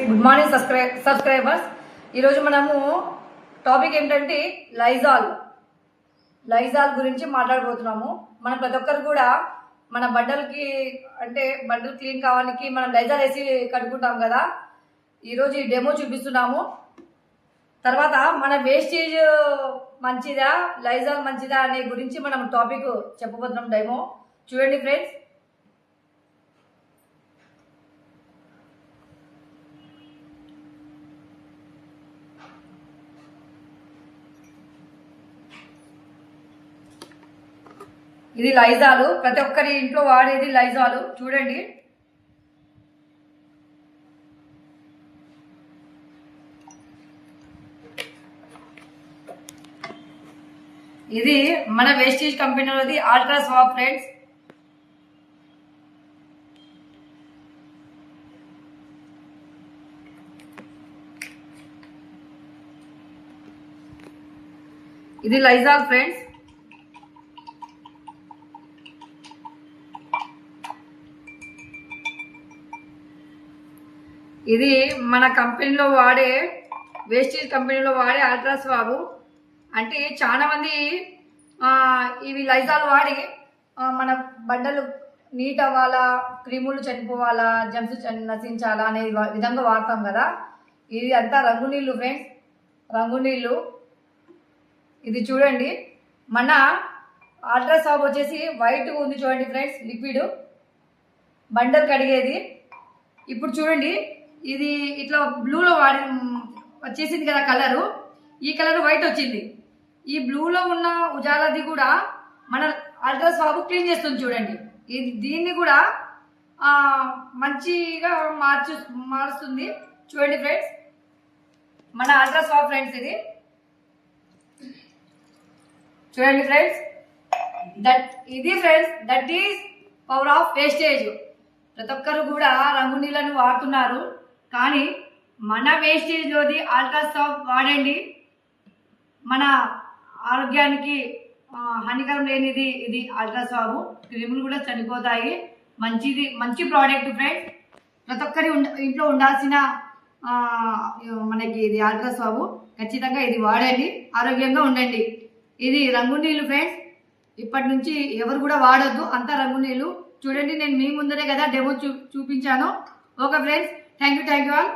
Good morning subscribers. ఈరోజు మనము topic ఏంటంటే లైజాల్ గురించి మాట్లాడబోతున్నాము. మనం ప్రతి ఒక్కరు కూడా మన బట్టలకి అంటే బట్టలు క్లీన్ కావడానికి మనం లైజాల్ వేసి కడుక్కుంటాం కదా. ఈరోజు ఈ డెమో చూపిస్తున్నాము. తర్వాత మన వేస్టేజ్ మంచిదా లైజాల్ మంచిదా అనే గురించి మనం టాపిక్ చెప్పబోతున్నాం. డెమో చూడండి ఫ్రెండ్స్. ఇది లైజాలు, ప్రతి ఒక్కరి ఇంట్లో వాడేది లైజాలు. చూడండి, ఇది మన వేస్టేజ్ కంపెనీలోది అల్ట్రా స్వాబ్ ఫ్రెండ్స్. ఇది లైజాల్ ఫ్రెండ్స్. ఇది మన కంపెనీలో వాడే వేస్టేజ్ కంపెనీలో వాడే అల్ట్రా స్వాబ్. అంటే చాలా మంది ఇవి లైజాల్ వాడి మన బండలు నీట్ అవ్వాలా, క్రిములు చనిపోవాలా, జమ్స్ నశించాలా అనే విధంగా వాడతాం కదా. ఇది అంతా రంగు నీళ్ళు ఫ్రెండ్స్, రంగు నీళ్ళు. ఇది చూడండి, మన అల్ట్రా స్వాబ్ వచ్చేసి వైట్ ఉంది చూడండి ఫ్రెండ్స్, లిక్విడ్ బండలు కడిగేది. ఇప్పుడు చూడండి, ఇది ఇట్లా బ్లూలో వచ్చేసింది కదా కలరు. ఈ కలర్ వైట్ వచ్చింది. ఈ బ్లూలో ఉన్న ఉజాలది కూడా మన అల్ట్రా స్వాబ్ క్లీన్ చేస్తుంది చూడండి. ఇది దీన్ని కూడా మంచిగా మారుస్తుంది చూడండి ఫ్రెండ్స్. మన అల్ట్రా స్వాబ్ ఫ్రెండ్స్, ఇది చూడండి ఫ్రెండ్స్. ఇది friends, that is power of wastage. ప్రతి ఒక్కరు కూడా రంగు నీళ్ళను వాడుతున్నారు, కానీ మన వేస్టేజ్లోది అల్ట్రా స్వాబ్ వాడండి. మన ఆరోగ్యానికి హానికరం లేనిది ఇది అల్ట్రా స్వాబ్. క్రిములు కూడా చనిపోతాయి. మంచి ప్రోడక్ట్ ఫ్రెండ్స్. ప్రతి ఒక్కరి ఇంట్లో ఉండాల్సిన మనకి ఇది అల్ట్రా స్వాబ్. ఖచ్చితంగా ఇది వాడండి, ఆరోగ్యంగా ఉండండి. ఇది రంగు నీళ్ళు ఫ్రెండ్స్. ఇప్పటి నుంచి ఎవరు కూడా వాడొద్దు, అంతా రంగు నీళ్ళు. చూడండి, నేను మీ ముందరే కదా డెమో చూపించాను. Okay friends, thank you all.